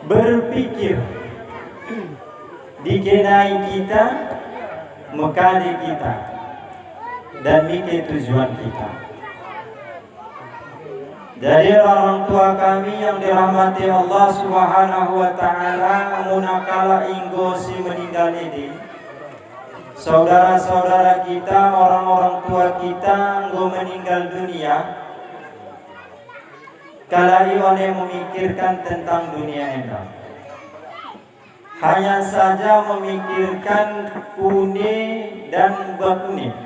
berpikir dikenai kita, mekali kita, dan mikir tujuan kita. Jadi orang tua kami yang dirahmati Allah Subhanahu wa taala, munakala inggo si meninggal ini, saudara-saudara kita, orang-orang tua kita inggo meninggal dunia, kalai oleh memikirkan tentang dunia ini, hanya saja memikirkan kune dan bakune.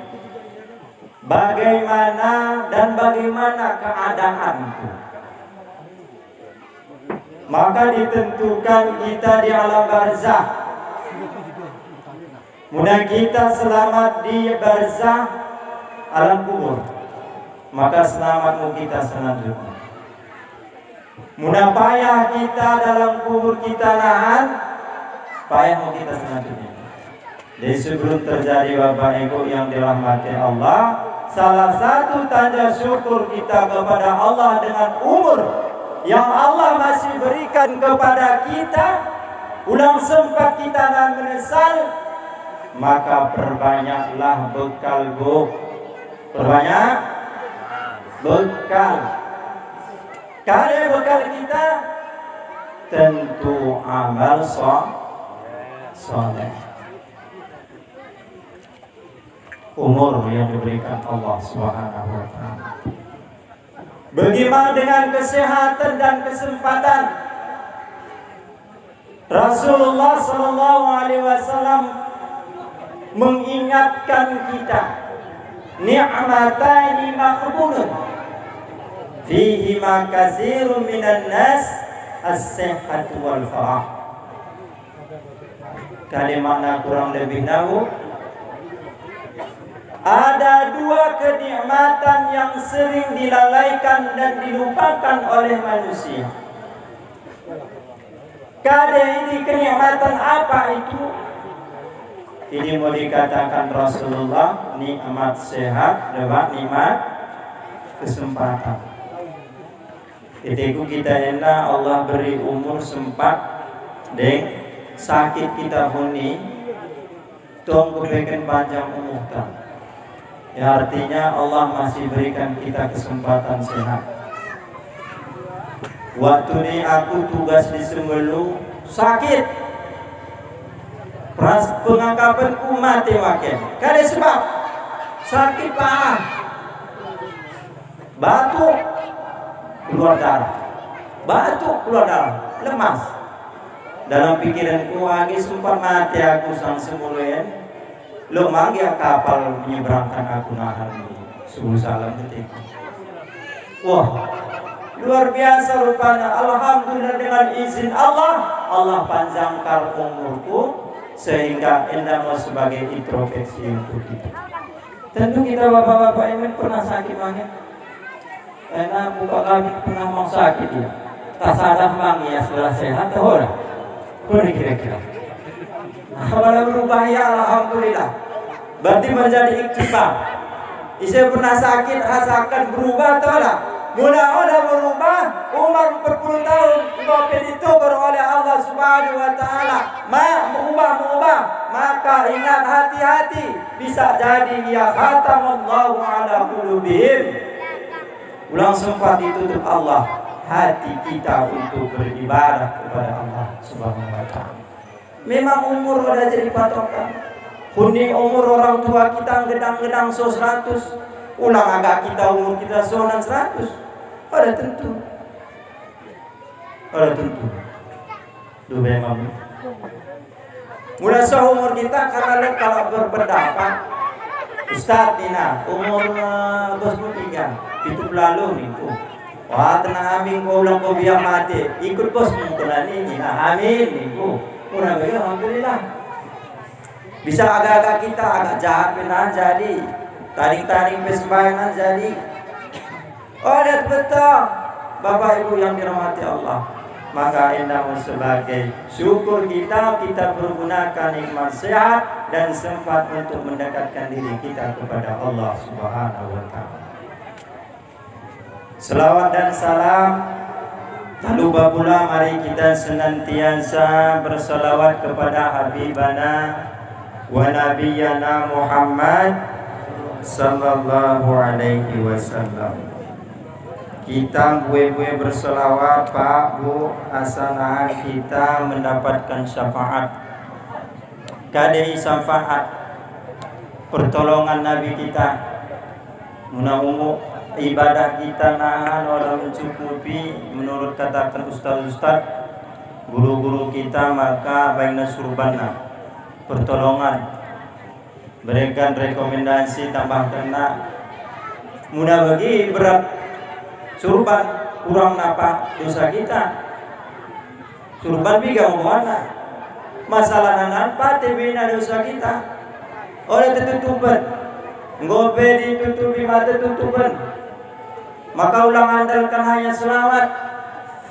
Bagaimana keadaanku. Maka ditentukan kita di alam barzah. Mudah kita selamat di barzah alam kubur, maka selamatmu kita selanjutnya. Mudah payah kita dalam kubur kita nahan, payahmu kita selanjutnya. Jadi sebelum terjadi Bapak Ibu yang dirahmati Allah, salah satu tanda syukur kita kepada Allah dengan umur yang Allah masih berikan kepada kita, ulang sempat kita dan menyesal, maka perbanyaklah bekal bu, perbanyak bekal. Karena bekal kita tentu amal soleh. Umur yang diberikan Allah Subhanahu wa taala. Bagaimana dengan kesehatan dan kesempatan? Rasulullah sallallahu alaihi wasallam mengingatkan kita, ni'matani maqbulun fihi ma katsirun minan nas as-sihhatu wal farah. Kalimatnya kurang lebih tahu, ada dua kenikmatan yang sering dilalaikan dan dilupakan oleh manusia. Kada ini kenikmatan apa itu? Ini mau dikatakan Rasulullah, nikmat sehat dan nikmat kesempatan. Ketika kita enak Allah beri umur sempat, deng sakit kita huni, tong kebaikan panjang umur tak. Ya artinya Allah masih berikan kita kesempatan sehat. Waktu ini aku tugas di Semelu sakit, pengangkapanku mati makin. Kada sebab sakit parah, batuk keluar darah, lemas. Dalam pikiranku lagi sempat mati aku sang semulain. Lo manggil kapal menyeberangkan aku nahan subuh salam ketika. Wah, luar biasa rupanya. Alhamdulillah dengan izin Allah, Allah panjangkan umurku sehingga endang sebagai introspeksi untuk kita. Tentu kita bapak-bapak ini pernah sakit banget. Enak buka kami pernah mau sakit ya. Tak sadar mangi ya setelah sehat tahu lah. Boleh kira-kira. Kalau berubah ya alhamdulillah. Berarti menjadi iktifah. Saya pernah sakit rasakan berubah atau lah. Mula-mula berubah umur berpuluh tahun Bapak ditukur oleh Allah Subhanahu wa taala. Berubah. Maka ingat hati-hati, bisa jadi dia khatamallahu ala qulubihim. Ulang sempat ditutup Allah hati kita untuk beribadah kepada Allah Subhanahu wa taala. Memang umur udah jadi patokan. Kuning umur orang tua kita gedang-gedang 100, ulang agak kita umur kita 100. Ada tentu. Duh memang. Mulai seumur kita karena kalau berpendapat Ustaz Dina umur 23 itu lalu itu. Wah tenang amin kau ulang kau biar mati ikut bos mungkin ini. Nah amin itu. Murah bagi alhamdulillah. Bisa agak-agak kita agak jahat benar jadi, taring-taring persembahyang jadi. Oh lihat betul, Bapak Ibu yang dirahmati Allah. Maka endang sebagai syukur kita pergunakan nikmat sehat dan sempat untuk mendekatkan diri kita kepada Allah Subhanahu wa taala. Selawat dan salam Tak lupa pula mari kita senantiasa bersalawat kepada Habibana wa Nabiyana Muhammad sallallahu alaihi wasallam. Kita buai-buai bersalawat Pak Bu, asanahan kita mendapatkan syafaat. Kadai syafaat pertolongan Nabi kita. Mudah-mudahan ibadah kita nahan orang mencukupi menurut katakan ustaz-ustaz guru-guru kita, maka baiknya surbana pertolongan berikan rekomendasi tambah kena mudah bagi berat surban kurang napa dosa kita surban biga mana masalah nanpa tebina dosa kita oleh tertutupan ngobe ditutupi mata tutupan. Maka ulang andalkan hanya selawat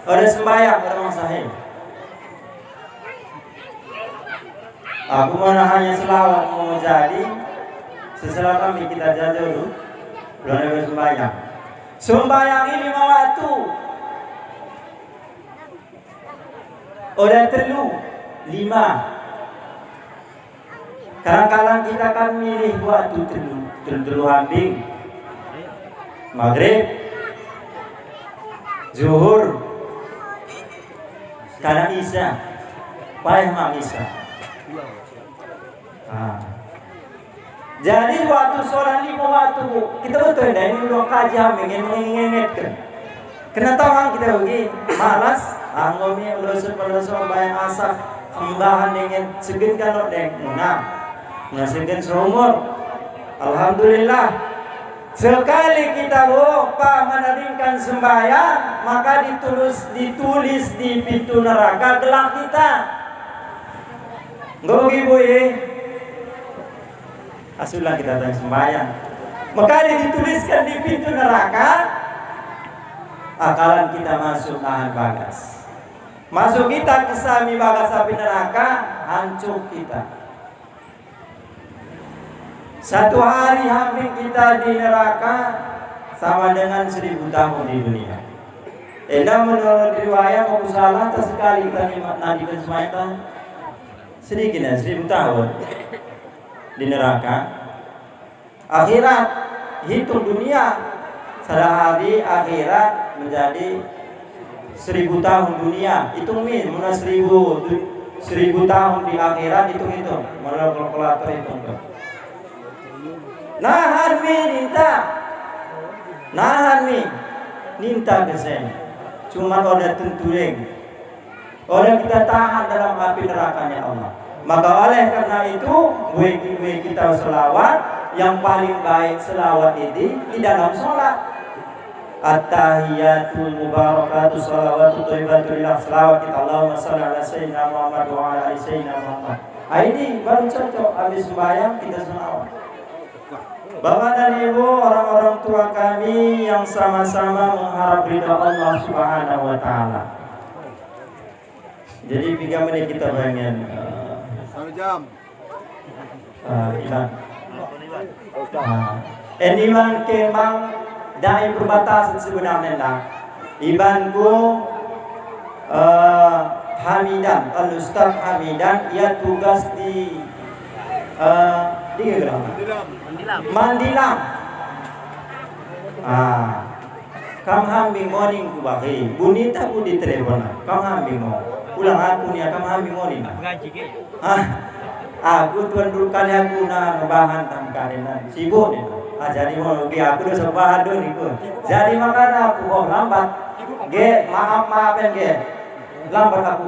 oleh sembahyang orang sahih. Aku mana hanya selawat mau jadi sesudah kami kita jajah dulu belum ada sembahyang. Sembahyang ini mau waktu oleh telu 5. Kadang-kadang kita kan milih waktu telu hambing maghrib zuhur karena isya payah mak isya. Jadi waktu sholat 5 waktu kita betul dah ini udah kaji ingin mengingatkan kena tawang kita pergi malas anggomnya udah sepuluh bayang asap kembahan ingin segin kalau dek segin seumur. Alhamdulillah sekali kita lupa menerimkan sembahyang maka ditulis di pintu neraka gelang kita. Enggak begitu ya. Asulah kita tanya sembahyang. Maka dituliskan di pintu neraka. Akalan kita masuk nahan bagas. Masuk kita ke sami bagas api neraka, hancur kita. Satu hari hampir kita di neraka sama dengan 1000 tahun di dunia. Menurut riwayat mau salah tak sekali kita nikmat di semuanya sedikit 1000 tahun di neraka. Akhirat hitung dunia salah hari akhirat menjadi 1000 tahun dunia. Hitung mana 1000 tahun di akhirat hitung menurut kalkulator hitung. Nahan minta ke saya. Cuma oleh tenturing. Oleh kita tahan dalam api nerakanya Allah. Maka oleh karena itu kita selawat yang paling baik selawat ini di dalam sholat. At-tahiyatul mubarakatuh salawatu thayyibatul ilah selawat kita Allahumma shalli ala sayyidina Muhammad wa ala ali sayyidina Muhammad. Ini baru cocok habis sembahyang kita selawat. Bapak dan Ibu, orang-orang tua kami yang sama-sama mengharap ridha Allah Subhanahu wa taala. Jadi 3 menit kita bayangin 1 jam. Eniman kembang dai perbatasan sebenarnya lah. Ibanku Hamidan, Al-Ustaz Hamidan, ia tugas di Mandilam. Kam hambing morning ku bagi. Bunita ku di telepon. Kam hambing mo. Ulang aku ni kam hambing morning. Aku tuan dulu kali aku na bahan tam kalian. Sibuk ni. Jadi mau aku dah sebahan dulu ni ku. Jadi makana aku lambat. Maaf lambat aku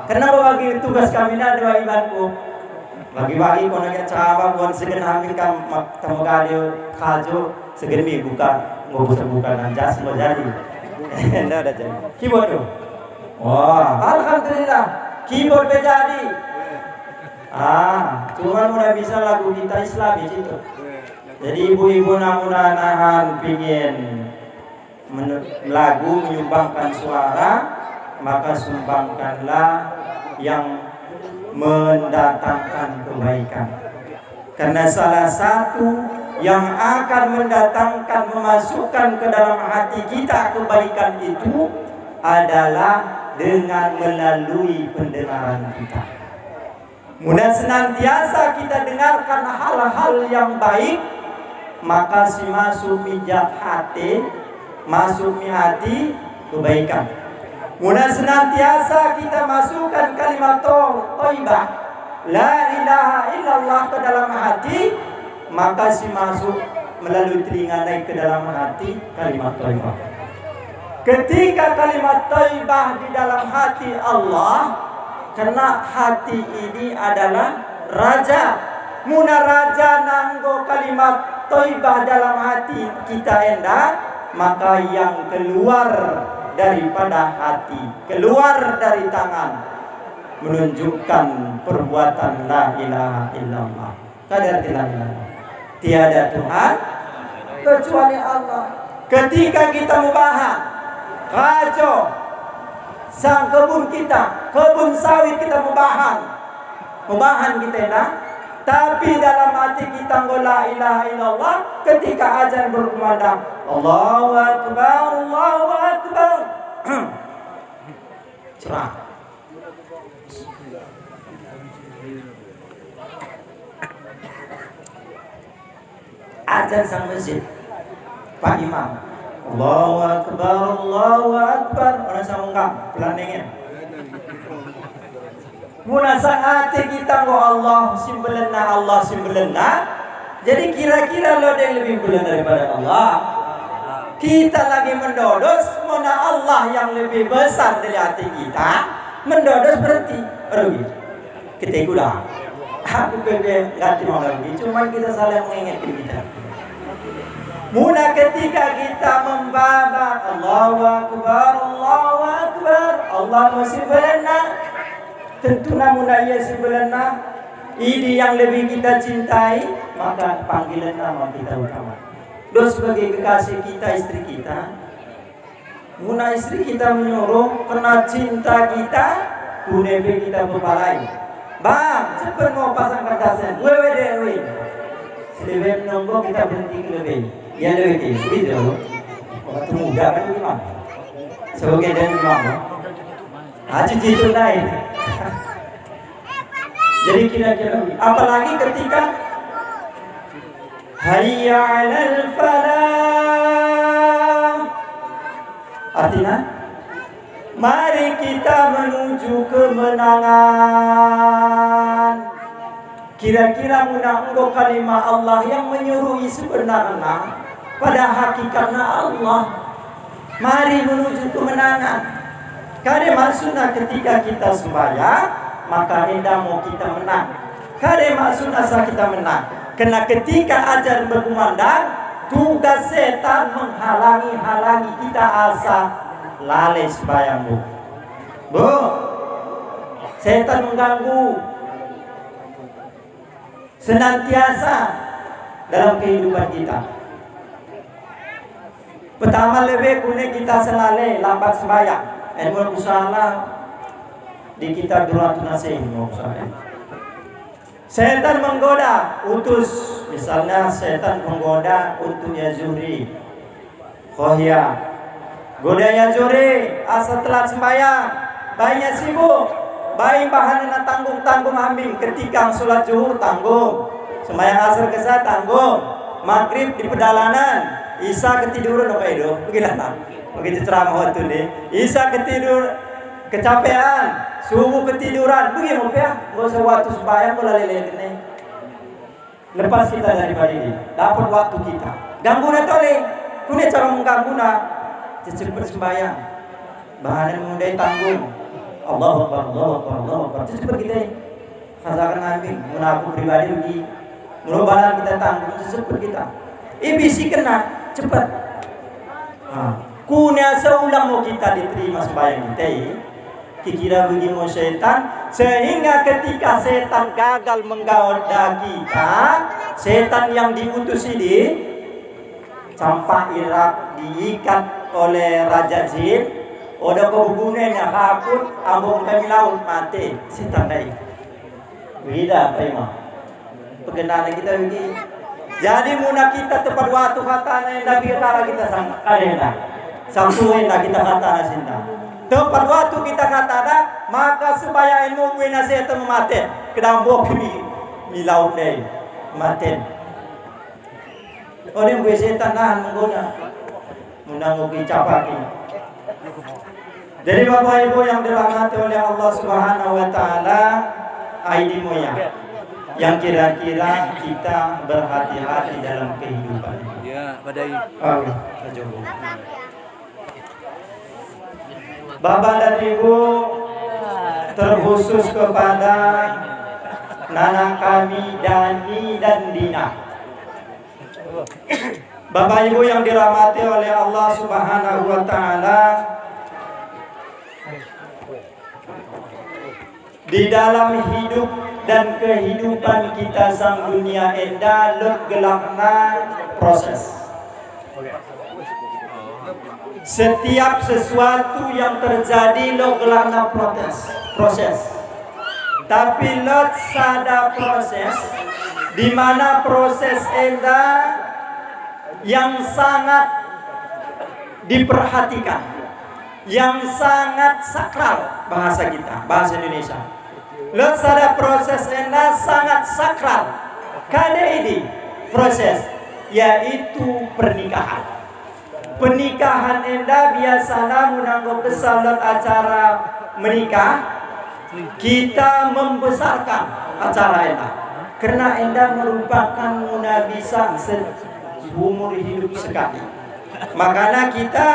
kenapa bagi tugas kami na dua ibanku. Bagi-bagi ko na sahabat buat segan hamil kam tamugalio kajo segan mi buka buka nan jas mo jadi. Nda ada jadi. Keyboard tu. Wah, alhamdulillah. Keyboard pe jadi. Cuma mulai bisa lagu kita Islam itu. Jadi ibu-ibu nahan pingin lagu menyumbangkan suara, maka sumbangkanlah yang mendatangkan kebaikan. Karena salah satu yang akan mendatangkan, memasukkan ke dalam hati kita kebaikan itu adalah dengan melalui pendengaran kita. Mudah senantiasa kita dengarkan hal-hal yang baik, maka si masuk mijak hati, masuk mi hati kebaikan. Mudah senantiasa kita masukkan kalimat thayyibah, la ilaha illallah ke dalam hati, maka si masuk melalui telinga naik ke dalam hati kalimat thayyibah. Ketika kalimat thayyibah di dalam hati Allah, karena hati ini adalah raja. Muna raja nanggo kalimat thayyibah dalam hati kita endah, maka yang keluar daripada hati, keluar dari tangan, menunjukkan perbuatan la ilaha illallah. Kadar la ilaha. Tiada Tuhan kecuali Allah. Ketika kita mubahan, kacau sang kebun kita, kebun sawit kita mubahan kita endah. Tapi dalam hati kita la ilaha illallah, ketika azan berkumandang Allahu Akbar, Allahu Akbar, cerah. Azan sang masjid, Pak Imam, Allahu Akbar, Allahu Akbar, orang samungkam pelandingnya. Muna sang hati kita Allah simbelena. Jadi kira-kira lo yang lebih bulan daripada Allah. Kita lagi mendodos, muna Allah yang lebih besar dari hati kita. Mendodos berarti rugi. Kita ikulah. Aku bebe ganti mau lagi. Cuma kita saling mengingatkan kita. Muna ketika kita membabat Allahu Akbar, Allahu Akbar, Allah masih belena. Tentu namun ia sebenarnya ini yang lebih kita cintai, maka panggilan nama kita utama. Dos sebagai kekasih kita, istri kita, muna istri kita menyuruh kena cinta kita, kunebe kita berpalai. Bang, cepat mau pasang kertasnya. Wewe. Selebih nunggu kita berhenti lebih. Ya lebih gitu. Waktu muda kan gimana? Sebagai dan gimana? Aci itu lain. Jadi kira-kira apalagi ketika hayya 'alal falah, artinya mari kita menuju kemenangan. Kira-kira munanggo kalimat Allah yang menyuruhi sebenarnya pada hakikatnya Allah. Mari menuju kemenangan. Karena maksudnya ketika kita sembahyang, maka hendak mau kita menang. Karena maksudnya sah kita menang. Karena ketika ajar berkumandang, tugas setan menghalangi kita asa lalai sembahyang bu. Setan mengganggu senantiasa dalam kehidupan kita. Pertama lebih kuning kita selalu lambat sembahyang. Ilmu usaha di kitab Duratun Nasihin setan menggoda utus, misalnya setan menggoda untuk Yazuri Khohya, goda Yazuri setelah sembahyang bayinya sibuk, bayi bahannya tanggung ambing, ketika sholat zuhur tanggung, sembahyang asar kesat tanggung, maghrib di pedalanan, isya ketiduran apa itu bagaimana begitu ceramah waktu ini, isya ketidur kecapean, subuh ketiduran, bagaimana ya? Gak usah waktu sembahyang mulai lele. Lepas kita daripada ini, dapat waktu kita. Ganggu na tole, kune cara mengganggu na, cepat sembahyang. Bahan mundai tanggung. Allahu Akbar. Cepat kita. Khazakan nabi, menaku pribadi lagi. Mula bahan kita tanggung, cepat kita. Bisi kena, cepat. Kunya seulang mau kita diterima sembahyang kita. Kira begini setan, sehingga ketika setan gagal menggoda kita, setan yang diutus ini campak Irak diikat oleh Raja Jin, udah kebugunnya kaput, ambung kami laut mati, setan naik. Beda apa emang? Perkenalan kita begini, Jadi muna kita tepat waktu kata nenda kita sang nenda. Sampu nenda kita kata nasinda. Tepat waktu kita kata ada, maka supaya ilmu wina setan mematen. Kedang bokmi milau deh maten. Orang gue setan nahan menggoda. Munang ugi capaki. Jadi Bapak Ibu yang dirahmati oleh Allah Subhanahu wa taala, ID moya yang kira-kira kita berhati-hati dalam kehidupan. Ya, badai. Bapak dan Ibu, terkhusus kepada Nana kami Dani dan Dina. Bapak Ibu yang dirahmati oleh Allah Subhanahu wa taala, di dalam hidup dan kehidupan kita sang dunia enda gelakna proses. Setiap sesuatu yang terjadi lo gelakna proses. Tapi lo sada proses di mana proses enda yang sangat diperhatikan, yang sangat sakral bahasa kita, bahasa Indonesia. Lo sada proses enda sangat sakral. Kada ini proses yaitu pernikahan. Pernikahan enda biasanya menanggung kesalat acara menikah, kita membesarkan acara enda karena enda merupakan muna bisa seumur hidup sekali. Makanya kita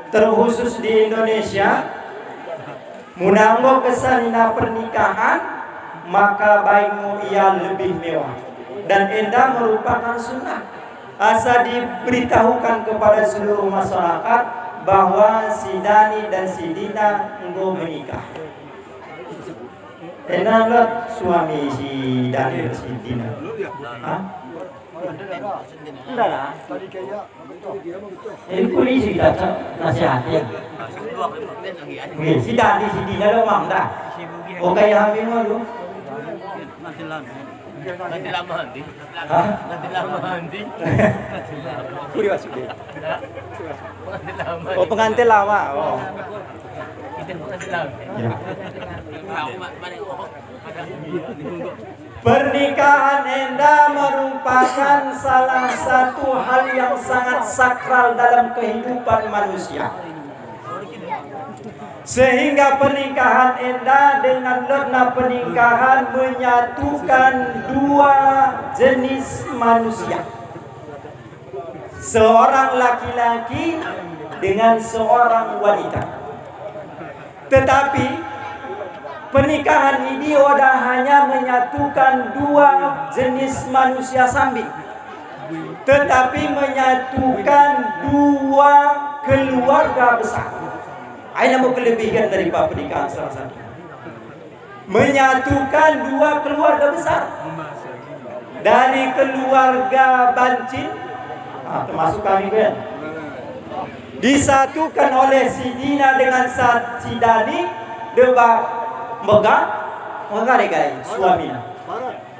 terkhusus di Indonesia menanggung kesalina pernikahan, maka baikmu ia lebih mewah dan enda merupakan sunnah. Asa diberitahukan kepada seluruh masyarakat bahwa si Dani dan si Dina engkau menikah. Enalah suami si Dani dan si Dina. Hah? Enggak lah. Ini polisi kita nasihatnya. Si Dani si Dina lo mang dah. Oke yang hamil lu. Nanti lama nanti. Hah? Nanti lama nanti. Kuri masuk deh. Oh pengantin lama. Oh. Kita pengantin lama. Ya. Pernikahan enda merupakan salah satu hal yang sangat sakral dalam kehidupan manusia. Sehingga pernikahan enda dengan lerna pernikahan menyatukan dua jenis manusia. Seorang laki-laki dengan seorang wanita. Tetapi pernikahan ini hanya menyatukan dua jenis manusia sambil, tetapi menyatukan dua keluarga besar. Ini mau kelebihan dari pernikahan salah satu. Menyatukan dua keluarga besar. Dari keluarga Bancin, termasuk kami kan, disatukan oleh si Dina dengan si Dani, deba megang deh guys, suaminya.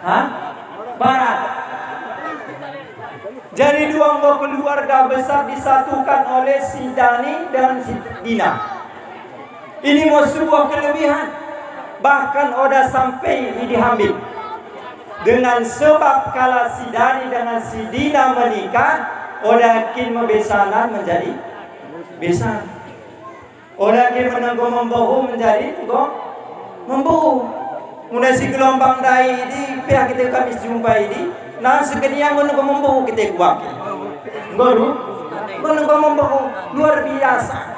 Hah? Barat. Jadi dua keluarga besar disatukan oleh si Dani dan si Dina. Ini mau sebuah kelebihan. Bahkan oda sampai diambil. Dengan sebab kala si Dani dengan si Dina menikah, oda kin membesanan menjadi besan. Oda kin menenggo membohu menjadi membohu. Muna si gelombang dai ini pihak kita kami jumpa ini. Nah sekalian menenggo membohu kita kuat. Ngoru menenggo membohu luar biasa.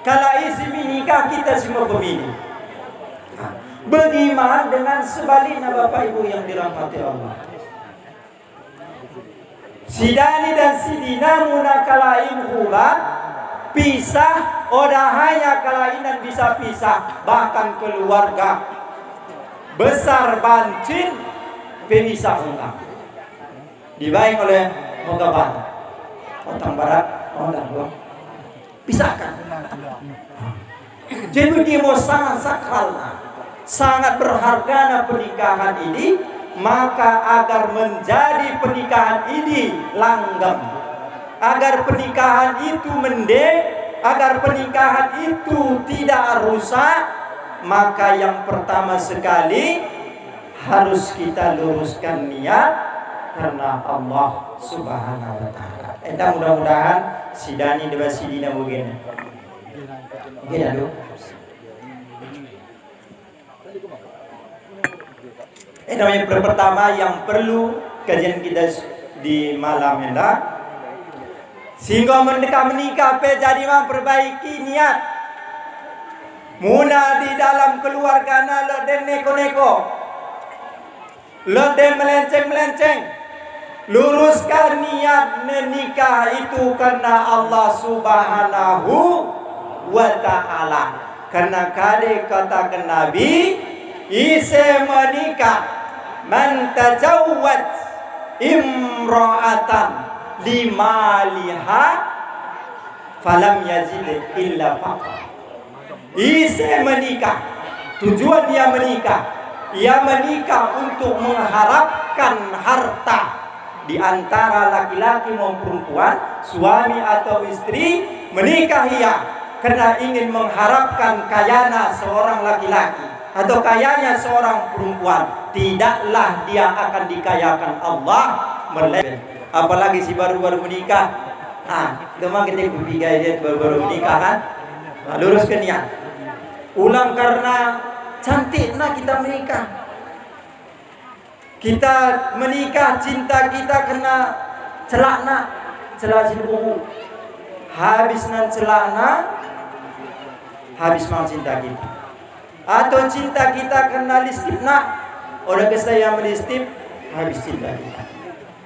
Kalau isi menikah kita semua pemilih. Bagaimana dengan sebaliknya Bapak Ibu yang dirahmati Allah? Si Dani dan si Dina muna kalain hula pisah, oda hanya kalain dan bisa pisah. Bahkan keluarga besar Bancin pemisah ulang. Dibaik oleh Moga Barat, Otang Barat, pisahkan. Jadi dia mau sangat sakral, sangat berharga pernikahan ini maka agar menjadi pernikahan ini langgeng, agar pernikahan itu agar pernikahan itu tidak rusak, maka yang pertama sekali harus kita luruskan niat karena Allah Subhanahu wa taala. Entah mudah-mudahan sidani debat sidina begini. Oke dah dulu. Yang pertama yang perlu kajian kita di malam ini, sehingga menikah jadi memperbaiki niat. Muna di dalam keluarga na lo den neko-neko, lo den melenceng-melenceng. Luruskan niat menikah itu karena Allah Subhanahu wa ta'ala. Karena kade katakan Nabi, ise menikah man tajawwad imra'atan limaliha falam yazid illa faqr. Ise menikah, tujuan dia menikah, ia menikah untuk mengharapkan harta. Di antara laki-laki maupun perempuan, suami atau istri menikah ia karena ingin mengharapkan kayana seorang laki-laki atau kayanya seorang perempuan. Tidaklah dia akan dikayakan Allah, apalagi si baru-baru menikah. Memang kita berpikir dia baru-baru menikah kan. Luruskan niat. Ulang karena cantik kita menikah. Kita menikah, cinta kita kena celakna, celak sinubuhu. Habis nan celakna, habis mang cinta kita. Atau cinta kita kena listipna, orang kesaya melistip, habis cinta kita.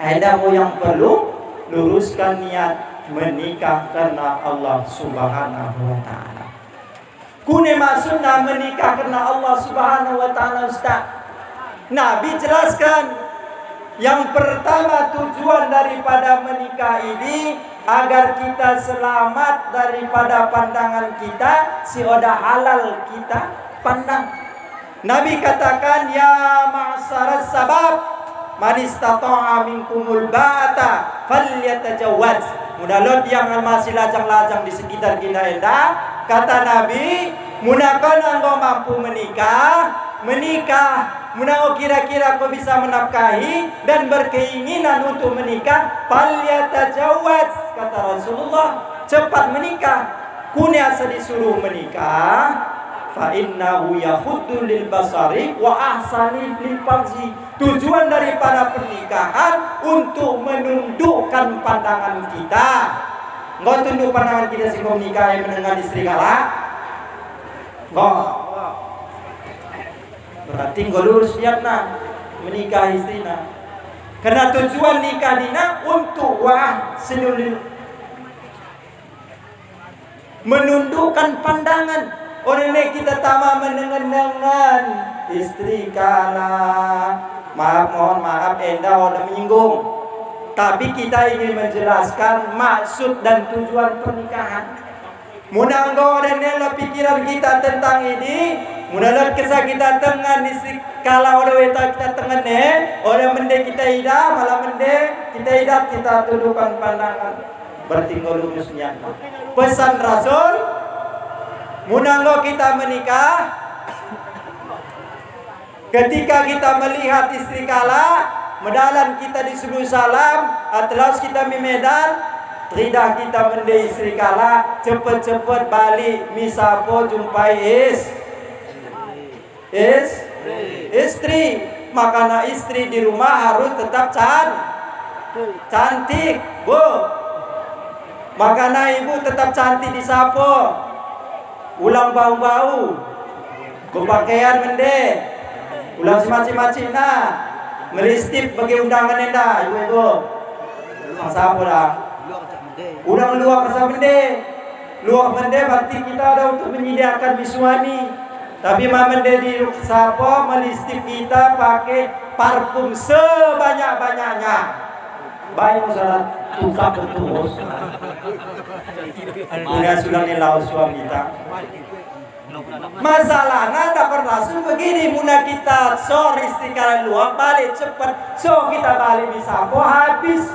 Ada yang perlu luruskan niat menikah karena Allah Subhanahu wa taala. Kune maksudna menikah karena Allah Subhanahu wa taala, Ustaz. Nabi jelaskan yang pertama tujuan daripada menikah ini agar kita selamat daripada pandangan kita si oda halal kita pandang. Nabi katakan ya ma'syaras sabab man istata'a minkumul ba'ata falyatajawwaz. Mudah-mudahan yang masih lajang-lajang di sekitar kita endah, kata Nabi, munakan engkau mampu menikah, mudah kira-kira kau bisa menafkahi dan berkeinginan untuk menikah, falyatajawwaz, kata Rasulullah, cepat menikah. Kunya disuruh menikah, fa innahu yahuddu lil basari wa ahsani lil farji. Tujuan daripada pernikahan untuk menundukkan pandangan kita. Engkau tunduk pandangan kita sih kau menikah dengan istri kala. Berarti engkau lurus niatna menikah istrina. Karena tujuan nikah dina untuk menundukkan pandangan. Orang ini kita tama mendengar istri kala. Mohon maaf enda orang menyinggung. Tapi kita ingin menjelaskan maksud dan tujuan pernikahan. Munanggo dan nela pikiran kita tentang ini, munalah kisah kita tengah di kala orang kita tengah orang mende kita ida, malah mende kita ida kita tundukkan pandangan. Bertinggal lurusnya. Pesan Rasul, munanggo kita menikah, ketika kita melihat istri kala, medalan kita disuruh salam, atlas kita mimedan. Tidak kita mende istri kala, cepet-cepet balik misapo jumpai istri. Makanya istri di rumah harus tetap cantik, Bu. Makanya ibu tetap cantik disapo. Ulang bau-bau, berpakaian mende, ulang semacam-macam nah, melistip bagi undangan enda, ibu-ibu. Sapo lah. Udang luar kasa mende. Luar mende berarti kita ada untuk menyediakan suami. Tapi mende di sapa melistip kita pakai parfum sebanyak-banyaknya. Baik masalah tukang terus. Udah sudah nilau suami kita. Masalahnya dapat Rasul begini, muna kita sorry istiqalah luar balik cepat, so kita balik bisa habis.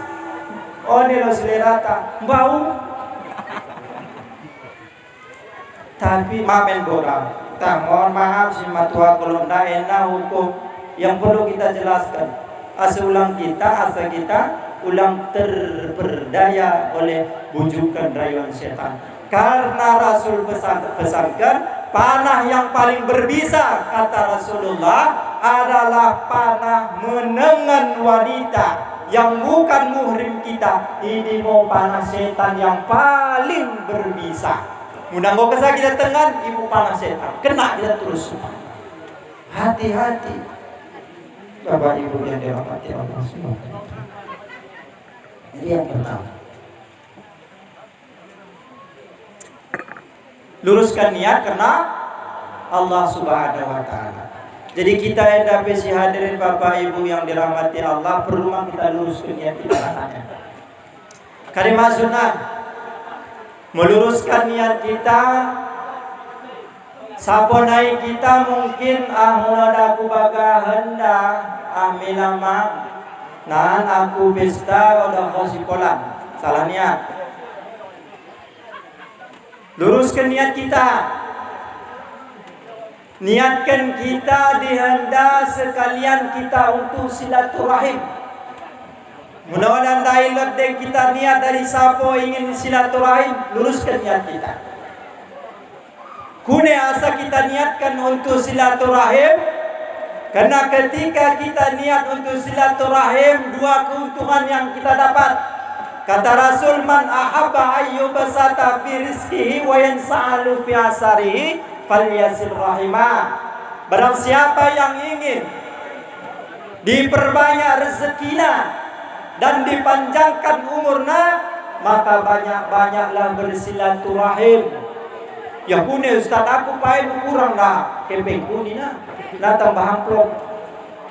Oh ini lo selerata bau. Tapi maafin borang, mohon maaf si matua kalau tidak enak hukum yang perlu kita jelaskan. Asa ulang kita ulang terperdaya oleh bujukan rayuan setan. Karena Rasul pesankan panah yang paling berbisa kata Rasulullah adalah panah menengan wanita yang bukan muhrim kita. Ini mau panah setan yang paling berbisa. Mudah mau kesah kita tengan ibu panah setan kena kita terus. Hati-hati Bapak Ibu yang dirahmati Allah Subhanahu wa taala. Ini yang pertama. Luruskan niat karena Allah Subhanahu wa taala. Jadi kita yang dapat si hadirin Bapak Ibu yang dirahmati Allah, perlu kita luruskan niat kita katanya. Kalimat sunnah meluruskan niat kita. Saponai kita mungkin mulada aku baga hendak milama nan aku pesta udah khosipolan salah niat. Luruskan niat kita. Niatkan kita dihendak sekalian kita untuk silaturahim. Mudah-mudahan dailat dan kita niat dari sapo ingin silaturahim, luruskan niat kita. Kune asa kita niatkan untuk silaturahim, karena ketika kita niat untuk silaturahim, dua keuntungan yang kita dapat. Kata Rasul, man ahabba ayyubasata fi rizqihi wa yansa'alu fi asarihi falyasil rahimah. Barang siapa yang ingin diperbanyak rezekinya dan dipanjangkan umurnya, maka banyak-banyaklah bersilaturahim. Ya punya Ustaz, aku pakai kurang dah kepeng kunina nah tambah amplop,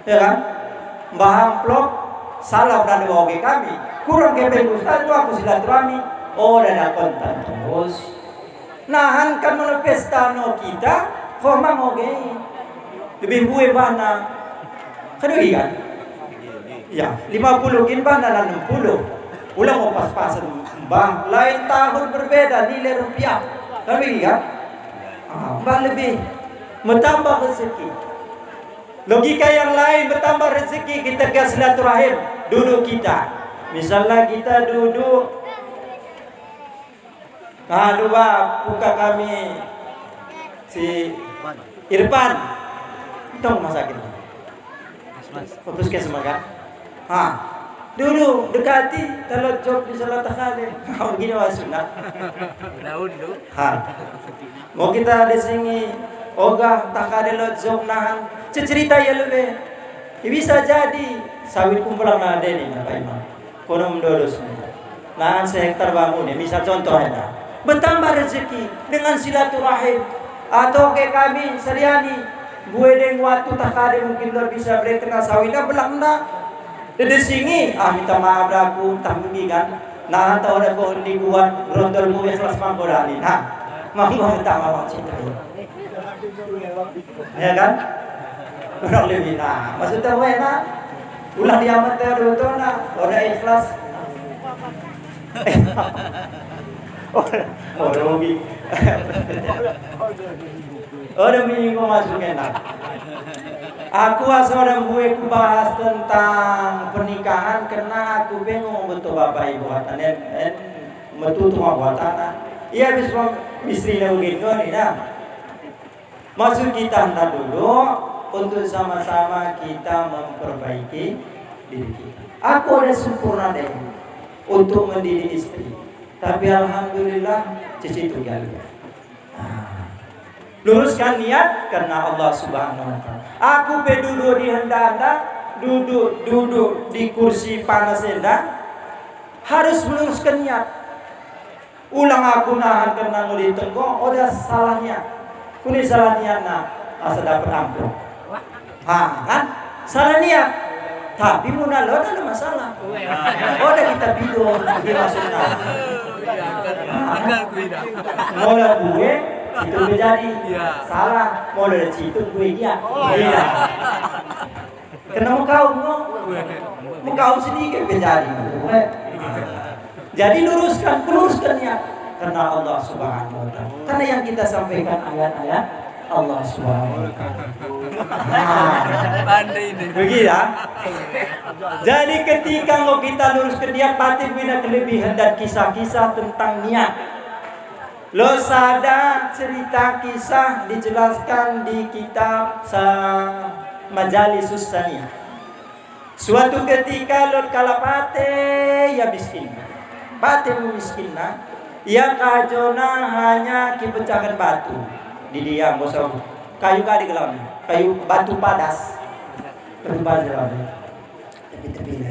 ya kan? Mbah amplop salah berada oke kami kurang kepeng Ustaz itu aku silaturahmi. Oh dan kontan terus nahan kan mana pesta no kita forma oke lebih buih bana kedua kan ya 50 kin bana 60 ulang mau pas-pasan mbah lain tahun berbeda nilai rupiah tapi ya mbah lebih bertambah rezeki. Logika yang lain bertambah rezeki kita ke silaturahim duduk kita. Misalnya kita duduk dua buka kami si Irfan itu rumah sakit puskesmas kan dulu dekati kalau job di salah takale kalau gini masuknya mau kita di sini ogah takade lo job nahan cerita ya lebih bisa jadi sawit kumpulan ada nih apa imam kono mendodos nahan sehektar bangun ya misal contohnya bertambah rezeki dengan silaturahim atau kayak kami seriani gue deng waktu takade mungkin lo bisa beri tengah sawitnya belang enggak di sini minta maaf aku tambungi kan nah tahu ada kau dibuat rondol mu ikhlas mangkorani mau minta maaf cinta ya kan orang lebih maksudnya wena ulah diamat teh do udah ikhlas rugi udah minggu masuk enak. Aku asal gue bahas tentang pernikahan karena aku bingung betul bapak ibu katanya metu tuh buatan. Iya bisa istrinya begitu nih dah. Maksud kita ntar dulu untuk sama-sama kita memperbaiki diri kita. Aku ada sempurna deh untuk mendidik istri, tapi alhamdulillah cici itu gagal. Luruskan niat karena Allah Subhanahu wa taala. Aku duduk di hendanda, duduk di kursi panas enda, harus meluruskan niat. Ulang aku nahan karena nguli tenggong, udah salahnya. Kuni salah niat asa dapat amplop. Kan? Salah niat. Tapi muna lo ada masalah. Udah kita bilang di maksudnya. Mulai gue Situ menjadi. Iya. Salah. Mau dari situ gue dia. Oh, Iya. iya. Kenapa kau mau kau sedikit menjadi. Jadi luruskan ya. Karena Allah Subhanahu wa taala. Karena yang kita sampaikan ayat-ayat Allah Subhanahu wa taala. Pandai ini. Begitu ya. Jadi ketika mau kita luruskan dia pasti punya kelebihan dan kisah-kisah tentang niat. Lo sada cerita kisah dijelaskan di kitab Majalisus Saniyah. Suatu ketika lo kalapate ya miskin. Pate miskin nah. Ya kajona hanya kipecahkan batu di dia bosok kayu kali gelam kayu batu padas tepi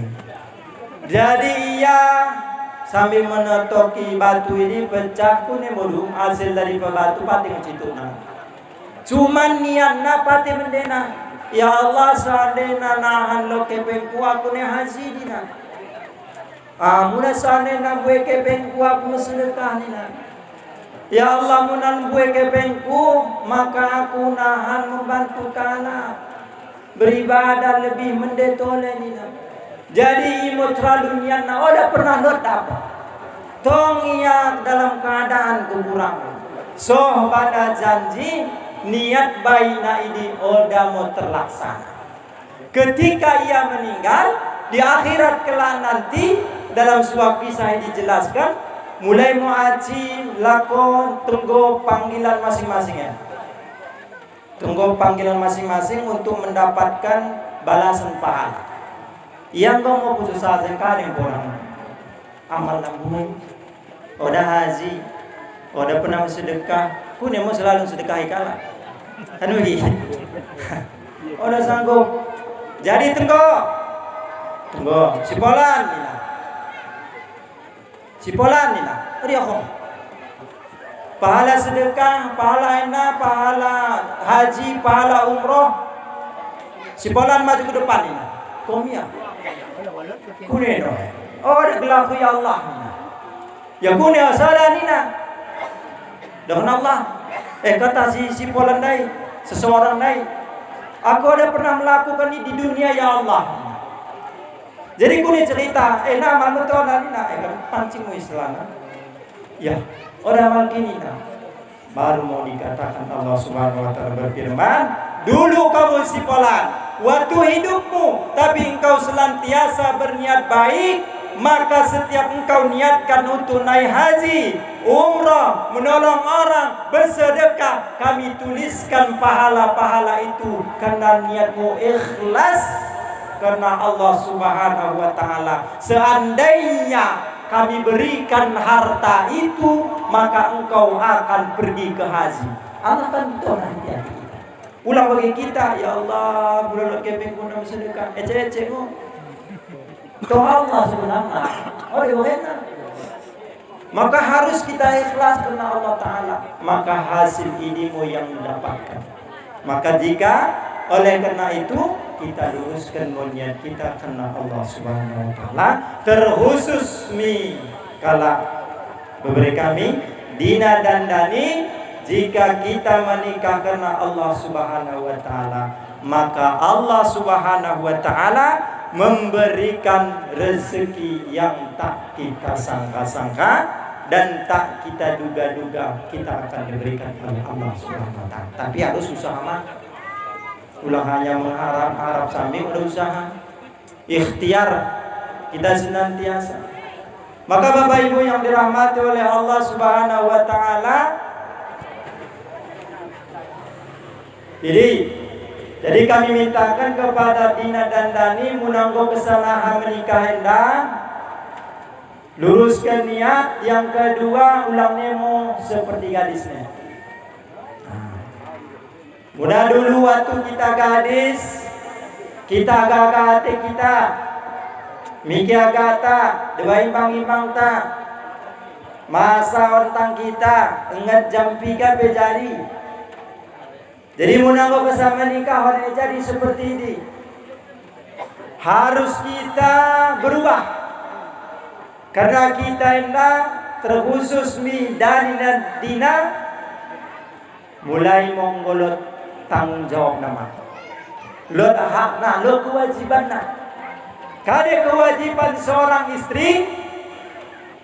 jadi ia sambil menotoki batu ini pecah kuning bodoh hasil dari batu pati ngecituna cuman niatna pati mendena ya Allah seandainya nahan lo kepengku aku ne haji dina mula sana na buat kepengku aku sedekah ni na. Ya Allah munan buat kepengku maka aku nahan membantu kana beribadah lebih mendetole ni na. Jadi imo terlalu niat na oda pernah lotap. Tong ia dalam keadaan kekurangan. So pada janji niat baina ini oda mau terlaksana. Ketika ia meninggal di akhirat kelak nanti dalam sebuah kisah yang dijelaskan mulai muaji lakon tunggu panggilan masing-masing ya. Tunggu panggilan masing-masing untuk mendapatkan balasan pahala. Yang kau mau putus asa kalian orang amal nabung, oda haji, oda pernah sedekah, kun mau selalu sedekahi kalah. Kan begitu. Oda sanggup. Jadi tunggu sipolan nila. Sipolan nila. Dia kok. Pahala sedekah, pahala ina, pahala haji, pahala umroh. Sipolan maju ke depan nila. Komia. Kuneno. Oh, deglaku ya Allah. Ya kunia salah nina. Dengan Allah. Kata sipolan dai, seseorang dai. Aku ada pernah melakukan ini di dunia ya Allah. Jadi kuni cerita, nama betul nina, kan pancingmu Islam. Ya, orang amal kini nah. Baru mau dikatakan Allah Subhanahu wa taala berfirman, dulu kamu sipolan waktu hidupmu, tapi engkau senantiasa berniat baik, maka setiap engkau niatkan untuk naik haji, umrah, menolong orang, bersedekah, kami tuliskan pahala-pahala itu karena niatmu ikhlas karena Allah Subhanahu wa taala. Seandainya kami berikan harta itu, maka engkau akan pergi ke haji. Allah kan tahu nanti hati kita. Ulang bagi kita, ya Allah, bulan keping pun sedekah. Ece-ecemu. Toh Allah sebenarnya. Oh, dia maka harus kita ikhlas karena Allah Ta'ala. Maka hasil inimu yang mendapatkan. Maka jika oleh karena itu kita luruskan niat kita karena Allah Subhanahu wa taala, terkhusus kala beri kami dina dan dani, jika kita menikah karena Allah Subhanahu wa taala, maka Allah Subhanahu wa taala memberikan rezeki yang tak kita sangka-sangka dan tak kita duga-duga kita akan diberikan oleh Allah Subhanahu wa taala. Tapi harus usaha mah. Ulah hanya mengharap-harap sambil berusaha. Ikhtiar kita senantiasa. Maka Bapak Ibu yang dirahmati oleh Allah Subhanahu wa taala, jadi kami mintakan kepada Dina dan Dani munanggo kesalahan menikah hendak luruskan niat. Yang kedua ulang nemo seperti gadisnya. Mudah dulu waktu kita gadis, kita agak hati kita mikir agak tak, dewain tak masa orang kita ingat jam 3 bejari. Jadi munanggo bersama nikah hari jadi seperti ini. Harus kita berubah karena kita hendak terkhusus Dani dan Dina mulai menggolot tanggung jawab nama. Lot hak na, lot kewajiban na. Kade kewajiban seorang istri,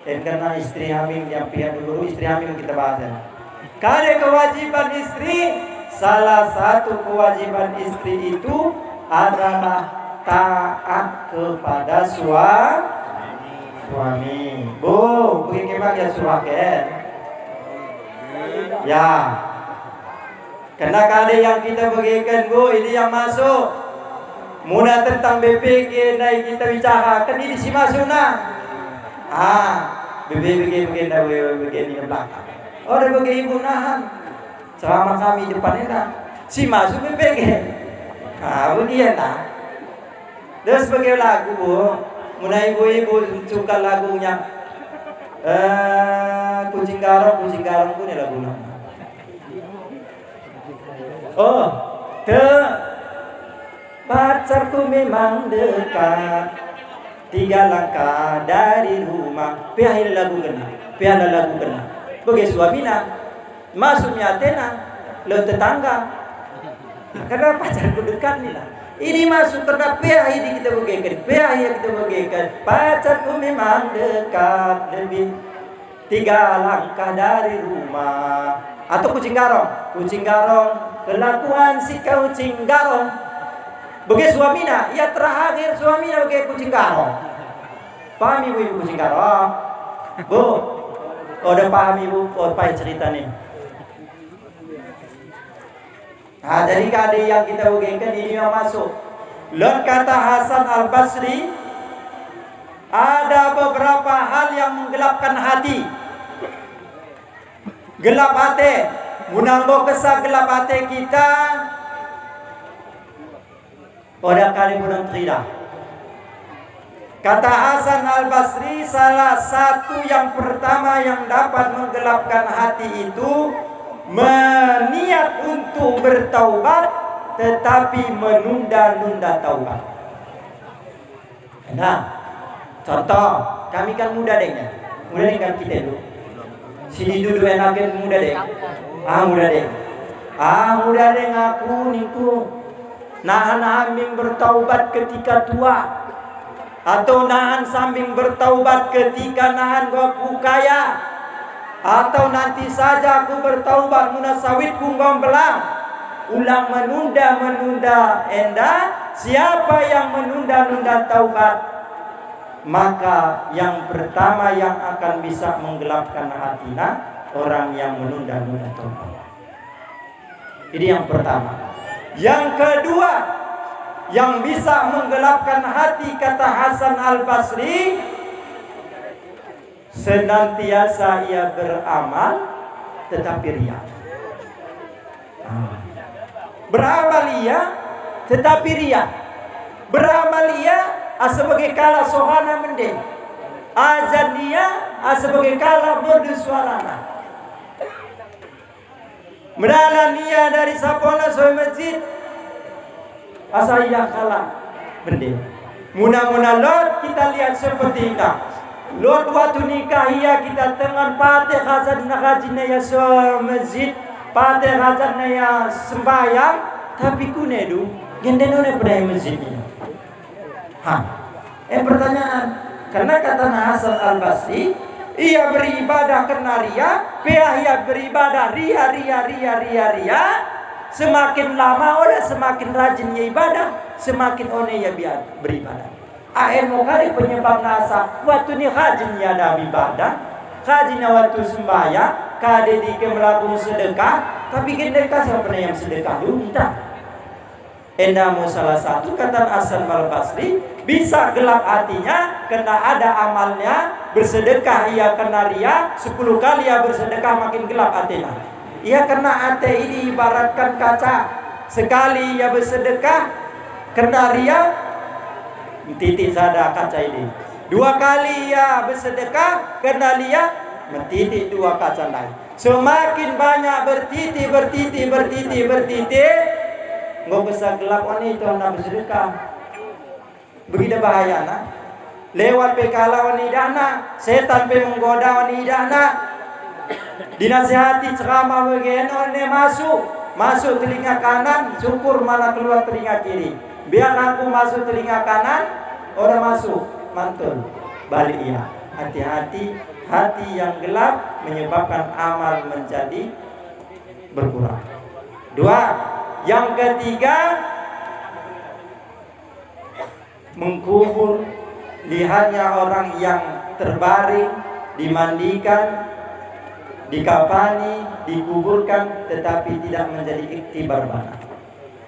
dan karena istri hamil yang pihak dulu, istri hamil kita bahas. Kade kewajiban istri, salah satu kewajiban istri itu adalah taat kepada suami. Bu, bagaimana ya suami? Ya. Karena kade yang kita bagikan, Bu, ini yang masuk. Muna tentang BPG naik kita bicarakan ini si masuk na. BPG begini belakang. Oh, ada bagi ibu nahan. Selama kami depannya na. Si masuk BPG. Begini na. Dan sebagai lagu, Bu, muna ibu-ibu suka lagunya. Kucing garong pun ya lagunya. Oh, pacarku memang dekat 3 langkah dari rumah. Piala lagu kena. Bagi suamina masuknya tena lo tetangga. Karena pacarku dekat ni lah. Ini masuk karena PAI kita bagikan. Pacarku memang dekat lebih 3 langkah dari rumah. Atau kucing garong, kelakuan si kucing garong. Bagi suamina, ya terakhir suamina bagi kucing garong. Paham ibu kucing garong? Bu, udah paham ibu, paham cerita nih. Jadi kade yang kita bagikan ini yang masuk. Lalu kata Hasan Al-Basri, ada beberapa hal yang menggelapkan hati. Gelap hati, munanggo kesah gelap hati kita. Pada kali munang teridah. Kata Hasan Al-Basri, salah satu yang pertama yang dapat menggelapkan hati itu meniat untuk bertaubat tetapi menunda-nunda taubat. Nah, contoh, kami kan muda deh kan kita dulu. Sini duduk enakin muda deh. Muda deh ngaku niku. Nahan aming bertaubat ketika tua. Atau nahan sambing bertaubat ketika nahan aku kaya. Atau nanti saja aku bertaubat muna sawitku ngombelang. Ulang menunda endah. Siapa yang menunda taubat, maka yang pertama yang akan bisa menggelapkan hatinya orang yang menunda taubat. Ini yang pertama. Yang kedua, yang bisa menggelapkan hati kata Hasan Al-Basri, senantiasa ia beramal tetapi riya. Beramal ia tetapi riya. Beramal ia sebagai kala sohana mendeng. Azan dia sebagai kala merdu suarana. Menalan ia dari sapola soal masjid asaya kala mendeng. Muna lot kita lihat seperti itu. Lot waktu nikah ia kita tengah patih hazan nakajina ya soal masjid, patih hazan ya sembahyang, tapi kunedu gendenone pada masjid ini. Pertanyaan, karena kata Hasan Al-Basri, ia beribadah karena ria, ia beribadah ria. Semakin lama orang semakin rajin ia ibadah, semakin one ia beribadah. Mau kali penyebab nasa, waktu ni rajin ia ada ibadah, rajin waktu sembahyang, kade di kemelabung sedekah, tapi sedekah siapa yang sedekah dulu kita. Namun salah satu kata Hasan Al-Basri bisa gelap hatinya karena ada amalnya. Bersedekah ia kena ria, 10 kali ia bersedekah makin gelap hatinya. Ia kena hati ini ibaratkan kaca. Sekali ia bersedekah kena ria, titik sada kaca ini. 2 kali ia bersedekah kena ria, mentitik 2 kaca lain. Semakin banyak bertitik, nggak bisa gelap itu anak bersedekah. Begitu bahaya nak. Lewat pekala wanidana, setan pe menggoda wanidana. dinasihati ceramah bagian oleh masuk telinga kanan, syukur malah keluar telinga kiri. Biar aku masuk telinga kanan, orang masuk mantul balik ya. Hati-hati, hati yang gelap menyebabkan amal menjadi berkurang. 2, yang ketiga, mengkubur. Lihatnya orang yang terbaring, dimandikan, dikafani, dikuburkan, tetapi tidak menjadi iktibar bana.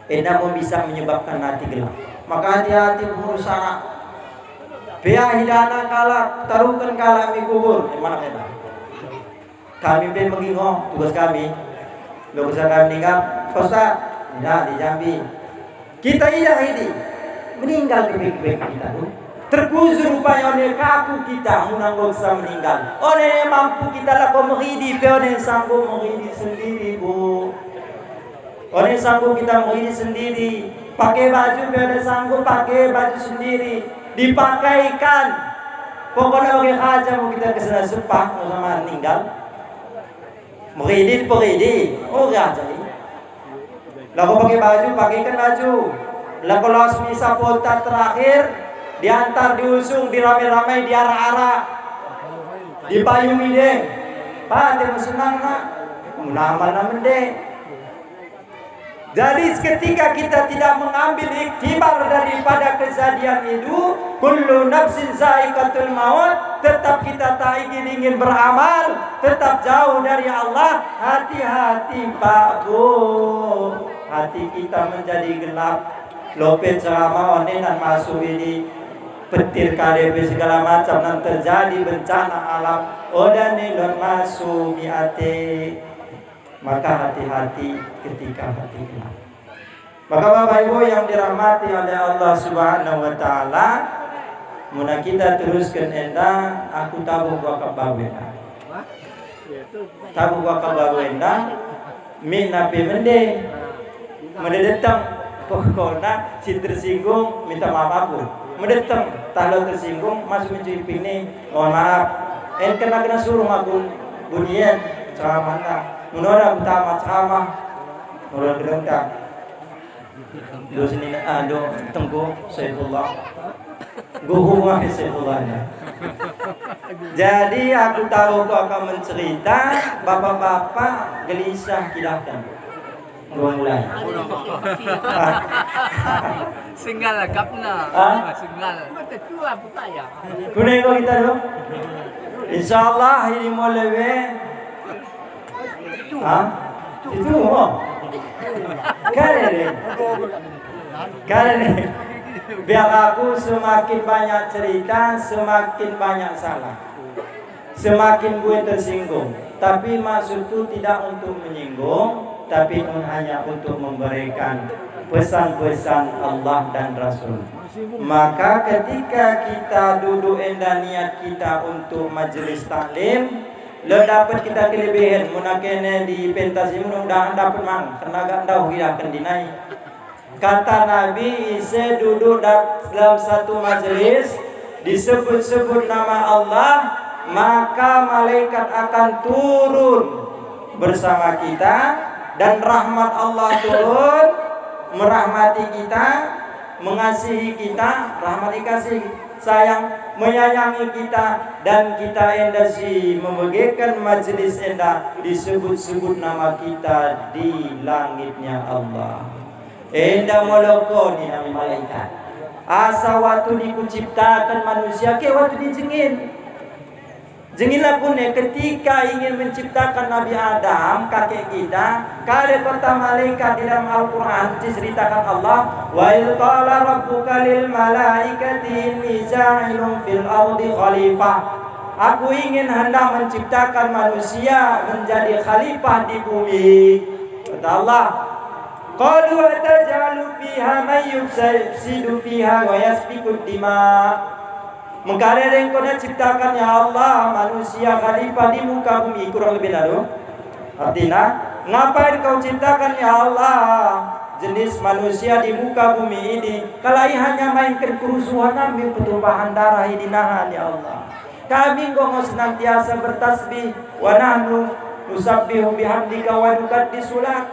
Namun bisa menyebabkan hati gelap. Maka hati-hati berusaha. Biar hidana kala taruhkan kala mi kubur. Mana kita? Kami pun mengingat tugas kami. Gak usah kami meninggal. Ustaz, tidak di Jambi. Kita ini meninggal kebik-kebik kita tuh. Tergusur rupanya oleh kaku kita menanggung bisa meninggal. Oleh mampu kita lakukan menghidi, oleh sanggup menghidi sendiri bu. Oleh sanggup kita menghidi sendiri. Pakai baju, oleh sanggup pakai baju sendiri. Dipakaikan. Pokoknya bagi aja mau kita kesana sepah mau sama meninggal. Menghidi, oh aja ini. Lalu pakai baju, pakaikan baju. Lalu kalau semisal kota terakhir. Diantar, diusung, diramai-ramai, diarah-arah, dipayungi deh. Pak, dia senang nak, nama-nama deh. Jadi ketika kita tidak mengambil iktibar daripada kejadian itu, kullu nafsin za'iqatul maut, tetap kita tak ingin beramal, tetap jauh dari Allah. Hati-hati Pak Bu, hati kita menjadi gelap. Lopet ceramah onenan masuk ini petir KDP segala macam dan terjadi bencana alam dan nilon masuk di hati. Maka hati-hati ketika hati gelap. Maka Bapak Ibu yang dirahmati oleh Allah Subhanahu wa taala, muna kita teruskan enda aku tabu wakab bawenda. Tabu wakab bawenda min napi mende mendatang pokoknya si tersinggung minta maaf aku. Mendatang kalau tersinggung masuk mencuri pini mohon maaf kena suruh aku bunyian ceramah menurut utama ceramah menurut gedengkan do sini do tengku Saifullah guhumah Saifullah. Jadi aku tahu kau akan mencerita bapak-bapak gelisah kilahkan mulai. Singal agap na. Singal. Matatua po kaya. Kunay ko kita no? Insyaallah ini mau lebih. Itu mo. Karena biar aku semakin banyak cerita, semakin banyak salah. Semakin gue tersinggung. Tapi maksudku tidak untuk menyinggung, tapi hanya untuk memberikan pesan-pesan Allah dan Rasul. Maka ketika kita duduk dan niat kita untuk majelis taklim, lo dapat kita kelebihan. Munakene di pentas ini mudah-mudahan dapat mang. Tenaga anda tidak akan dinai. Kata Nabi, ise duduk dalam satu majelis disebut-sebut nama Allah, maka malaikat akan turun bersama kita dan rahmat Allah turun merahmati kita, mengasihi kita, rahmat dikasih, sayang, menyayangi kita, dan kita endasi membagikan majelis enda disebut-sebut nama kita di langitnya Allah. Enda moloko ni nama malaikat. Asa waktu dikuciptakan manusia ke waktu dijengin. Jengilah pun ketika ingin menciptakan Nabi Adam, kakek kita, kali pertama malaikat di dalam Al-Quran diceritakan Allah, wa idh qala rabbuka lil malaikati inni ja'ilun fil ardi khalifah. Aku ingin hendak menciptakan manusia menjadi khalifah di bumi. Kata Allah, qalu ataj'alu fiha may yufsidu fiha wa yasfiku dima. Mengkareng kau ciptakan ya Allah manusia khalifah di muka bumi, kurang lebih lalu. Artinya, ngapain kau ciptakan ya Allah jenis manusia di muka bumi ini? Kalau hanya mainkan kerusuhan, ambil pertumpahan darah ini nahan ya Allah. Kami kau senantiasa bertasbih, wa nahnu nusabbihu bihamdika wa nuqaddisu lak.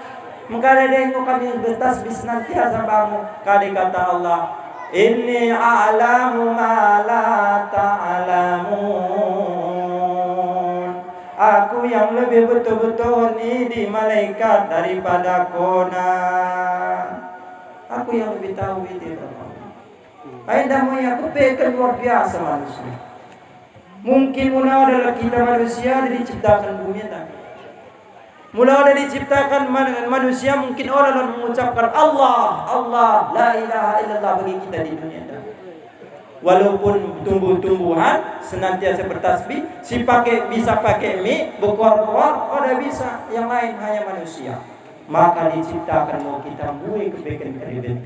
Mengkadang kami bertasbih senantiasa bamu. Kali kata Allah, inni a'lamu ma la ta'lamun. Aku yang lebih betul-betul ini di malaikat daripada kona. Aku yang lebih tahu itu. Ainda moya aku pekan luar biasa manusia. Mungkin mula adalah kita manusia diciptakan bumi dan mula ada diciptakan manusia, mungkin orang mengucapkan Allah, Allah, la ilaha illallah bagi kita di dunia. Walaupun tumbuh-tumbuhan senantiasa bertasbih, bisa pakai mie, berkuar-kuar, ada bisa, yang lain hanya manusia. Maka diciptakan mau kita buai kebaikan kelebihan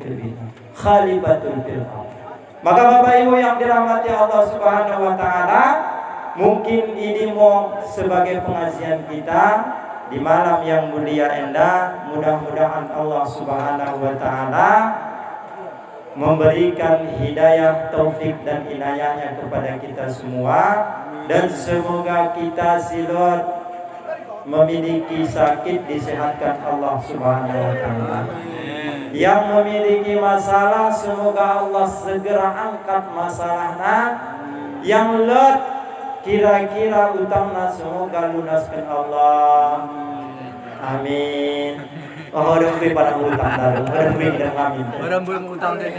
khalifatul fil ardh. Maka Bapak Ibu yang dirahmati Allah Subhanahu wa taala, mungkin ini mau sebagai pengajian kita di malam yang mulia indah, mudah-mudahan Allah Subhanahu wa taala memberikan hidayah, taufik dan inayahnya kepada kita semua, dan semoga kita silot memiliki sakit disehatkan Allah Subhanahu wa taala. Yang memiliki masalah semoga Allah segera angkat masalahnya. Yang lot kira-kira utangna semoga lunaskan Allah. Amin. Oh, udah beri pada utang daru. Udah beri dan amin. Orang boleh utang deh.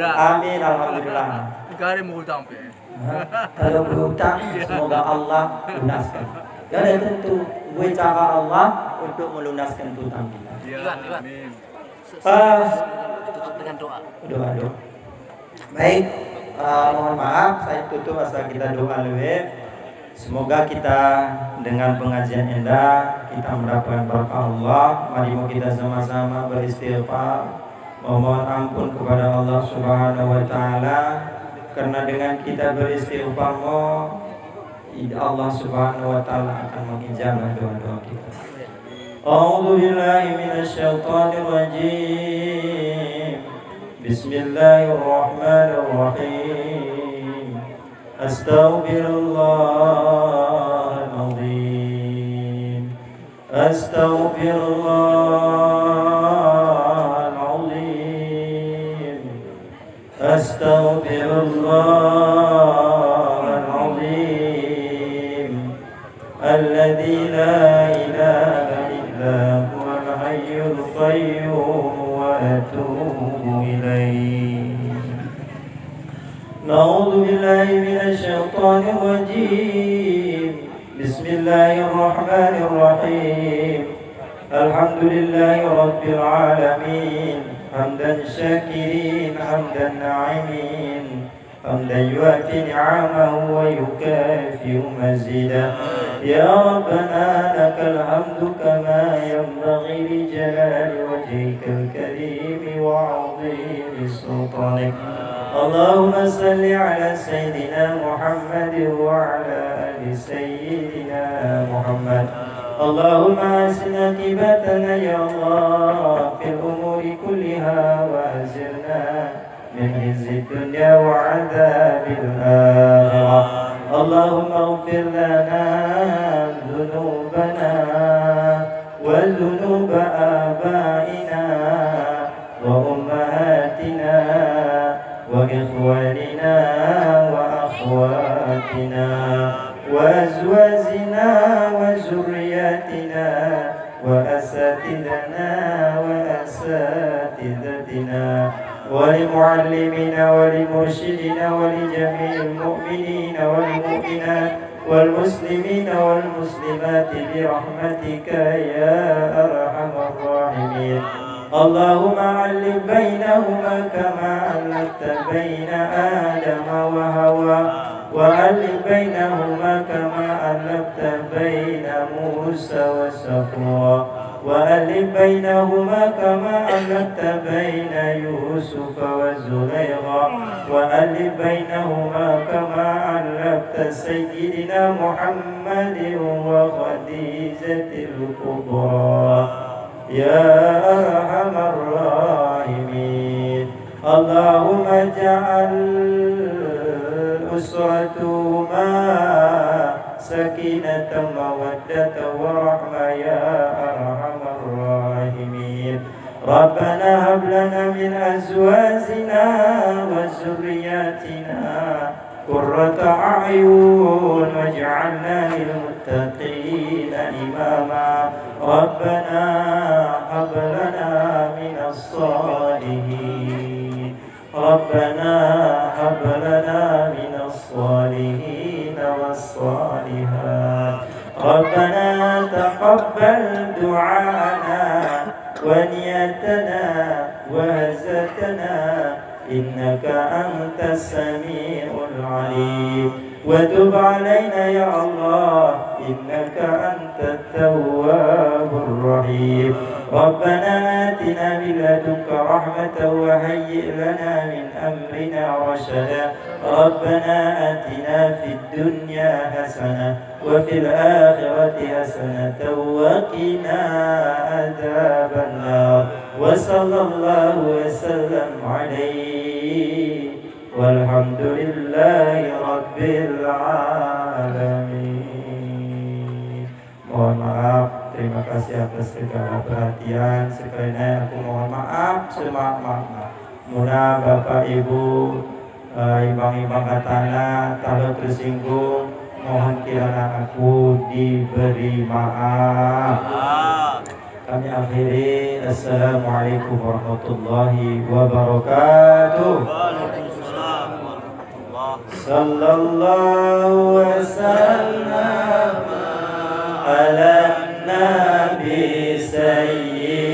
Amin, alhamdulillah. Kali mau utang pe. Kalau berhutang semoga Allah lunaskan. Dan tentu gue cara Allah untuk melunaskan hutang kita. Ya, amin. Tutup dengan doa. Doa. Baik. Mohon maaf saya tutup asal kita doa lebih. Semoga kita dengan pengajian indah kita mendapatkan berkah Allah. Mari kita sama-sama beristighfar, memohon ampun kepada Allah Subhanahu wa taala, karena dengan kita beristighfar Allah Subhanahu wa taala akan mengijabah doa-doa kita. A'udzu billahi minasyaitonir rajim. Bismillahirrahmanirrahim. Astaghfirullahaladzim. Astaghfirullahaladzim. Astaghfirullahaladzim. Alladzi la ilaha illa huwal hayyul qayyum wa atubu ilaih. Na'udzu billahi minasyaitonir rajim. Bismillahirrahmanirrahim. Alhamdulillahi rabbil alamin. Hamdan syakirin, hamdan na'imin, hamdan yuafi ni'amahu wa yukafi'u mazidah. Ya Rabbana lakal hamdu kama yanbaghi li jalali wajhikal karim wa 'azimi sultanik. Allahumma salli ala sayyidina Muhammad wa ala ali sayyidina Muhammad. Allahumma asina akibatana ya Allah fil umuri kulliha wa azirna min khizyi dunya wa adzabil akhirah. Allahumma ighfir lana dhunubana wa dhunuba abaina wa ummahatina wa ikhwanina wa akhwatina wa azwajina wa zurriyatina wa asatidana wa asatidatina wa limuallimina wa limurshidina wa lijami'il mu'minina wal mu'minat wal muslimina wal muslimati birahmatika ya arhamar rahimin. Allahumma alif bainahuma kama alafta baina Adama wa Hawa wa alif bainahuma kama alafta baina Musa wa Safwa wa alif bainahuma kama alafta baina Yusuf wa Zulaikha wa alif bainahuma kama alafta sayyidina Muhammadin wa Khadijatil Kubra ya arhamar rahimin. Allahumma ja'al usratuma sakinatan مودة ورحمة يا أرحم الراحمين ربنا هب لنا من أزواجنا وذرياتنا قرة أعين واجعلنا للمتقين إماما ربنا هب لنا من الصالحين ربنا هب لنا من الصالحين والصالحات ربنا تقبل دعاءنا ونيتنا وهزتنا إنك أنت السميع العليم وتب علينا يا الله إنك أنت التواب الرحيم ربنا آتنا من لدنك رحمة وهيئ لنا من أمرنا رشدا ربنا آتنا في الدنيا حسنة وفي الآخرة حسنة وقنا عذاب النار وصلى الله وسلم عليه والحمد لله رب العالمين. Mohon maaf, terima kasih atas segala perhatian. Sekalian aku mohon maaf semaaf-maafnya. Muna Bapak Ibu, ibang-ibang katana, kalau tersinggung, mohon kirana aku diberi maaf. Kami akhiri. Assalamualaikum warahmatullahi wabarakatuh. Sallallahu wasallam ala nabi sayyid